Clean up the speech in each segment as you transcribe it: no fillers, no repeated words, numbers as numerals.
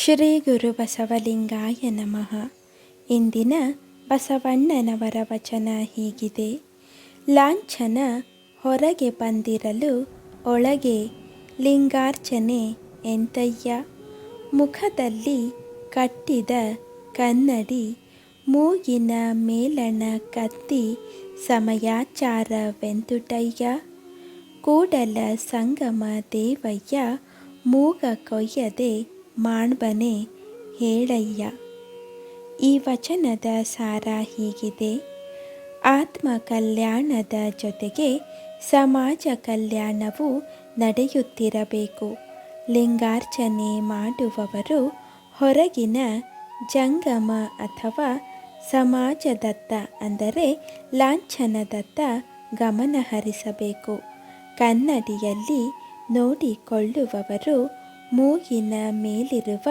ಶ್ರೀ ಗುರು ಬಸವಲಿಂಗಾಯ ನಮಃ. ಇಂದಿನ ಬಸವಣ್ಣನವರ ವಚನ ಹೀಗಿದೆ: ಲಾಂಛನ ಹೊರಗೆ ಬಂದಿರಲು ಒಳಗೆ ಲಿಂಗಾರ್ಚನೆ ಎಂತಯ್ಯ. ಮುಖದಲ್ಲಿ ಕಟ್ಟಿದ ಕನ್ನಡಿ, ಮೂಗಿನ ಮೇಲಣ ಕತ್ತಿ, ಸಮಯಾಚಾರವೆಂತುಟಯ್ಯ. ಕೂಡಲ ಸಂಗಮ ದೇವಯ್ಯ, ಮೂಗ ಕೊಯ್ಯದೆ ಮಾಡ್ಬನೆ ಹೇಳಯ್ಯ. ಈ ವಚನದ ಸಾರ ಹೀಗಿದೆ: ಆತ್ಮ ಕಲ್ಯಾಣದ ಜೊತೆಗೆ ಸಮಾಜ ಕಲ್ಯಾಣವೂ ನಡೆಯುತ್ತಿರಬೇಕು. ಲಿಂಗಾರ್ಚನೆ ಮಾಡುವವರು ಹೊರಗಿನ ಜಂಗಮ ಅಥವಾ ಸಮಾಜದತ್ತ, ಅಂದರೆ ಲಾಂಛನದತ್ತ ಗಮನ ಹರಿಸಬೇಕು. ಕನ್ನಡಿಯಲ್ಲಿ ನೋಡಿಕೊಳ್ಳುವವರು ಮೂಗಿನ ಮೇಲಿರುವ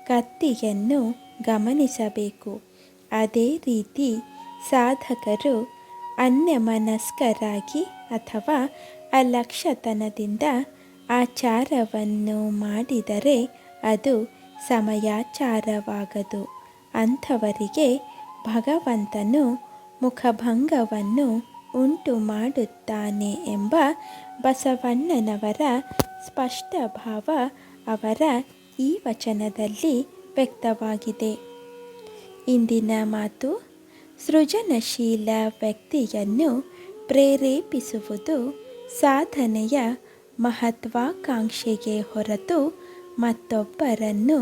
ಕತ್ತಿಯನ್ನು ಗಮನಿಸಬೇಕು. ಅದೇ ರೀತಿ ಸಾಧಕರು ಅನ್ಯಮನಸ್ಕರಾಗಿ ಅಥವಾ ಅಲಕ್ಷ್ಯತನದಿಂದ ಆಚಾರವನ್ನು ಮಾಡಿದರೆ ಅದು ಸಮಯಾಚಾರವಾಗದು. ಅಂಥವರಿಗೆ ಭಗವಂತನು ಮುಖಭಂಗವನ್ನು ಉಂಟು ಮಾಡುತ್ತಾನೆ ಎಂಬ ಬಸವಣ್ಣನವರ ಸ್ಪಷ್ಟ ಭಾವ ಅವರ ಈ ವಚನದಲ್ಲಿ ವ್ಯಕ್ತವಾಗಿದೆ. ಇಂದಿನ ಮಾತು: ಸೃಜನಶೀಲ ವ್ಯಕ್ತಿಯನ್ನು ಪ್ರೇರೇಪಿಸುವುದು ಸಾಧನೆಯ ಮಹತ್ವಾಕಾಂಕ್ಷೆಗೆ ಹೊರತು ಮತ್ತೊಬ್ಬರನ್ನು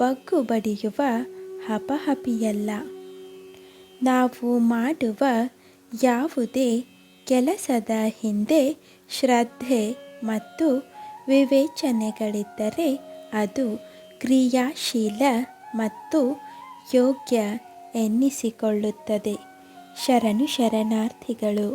ಬಗ್ಗು ಬಡಿಯುವ ಹಪಹಪಿಯಲ್ಲ. ನಾವು ಮಾಡುವ ಯಾವುದೇ ಕೆಲಸದ ಹಿಂದೆ ಶ್ರದ್ಧೆ ಮತ್ತು ವಿವೇಚನೆಗಳಿದ್ದರೆ ಅದು ಕ್ರಿಯಾಶೀಲ ಮತ್ತು ಯೋಗ್ಯ ಎನ್ನಿಸಿಕೊಳ್ಳುತ್ತದೆ. ಶರಣು ಶರಣಾರ್ಥಿಗಳು.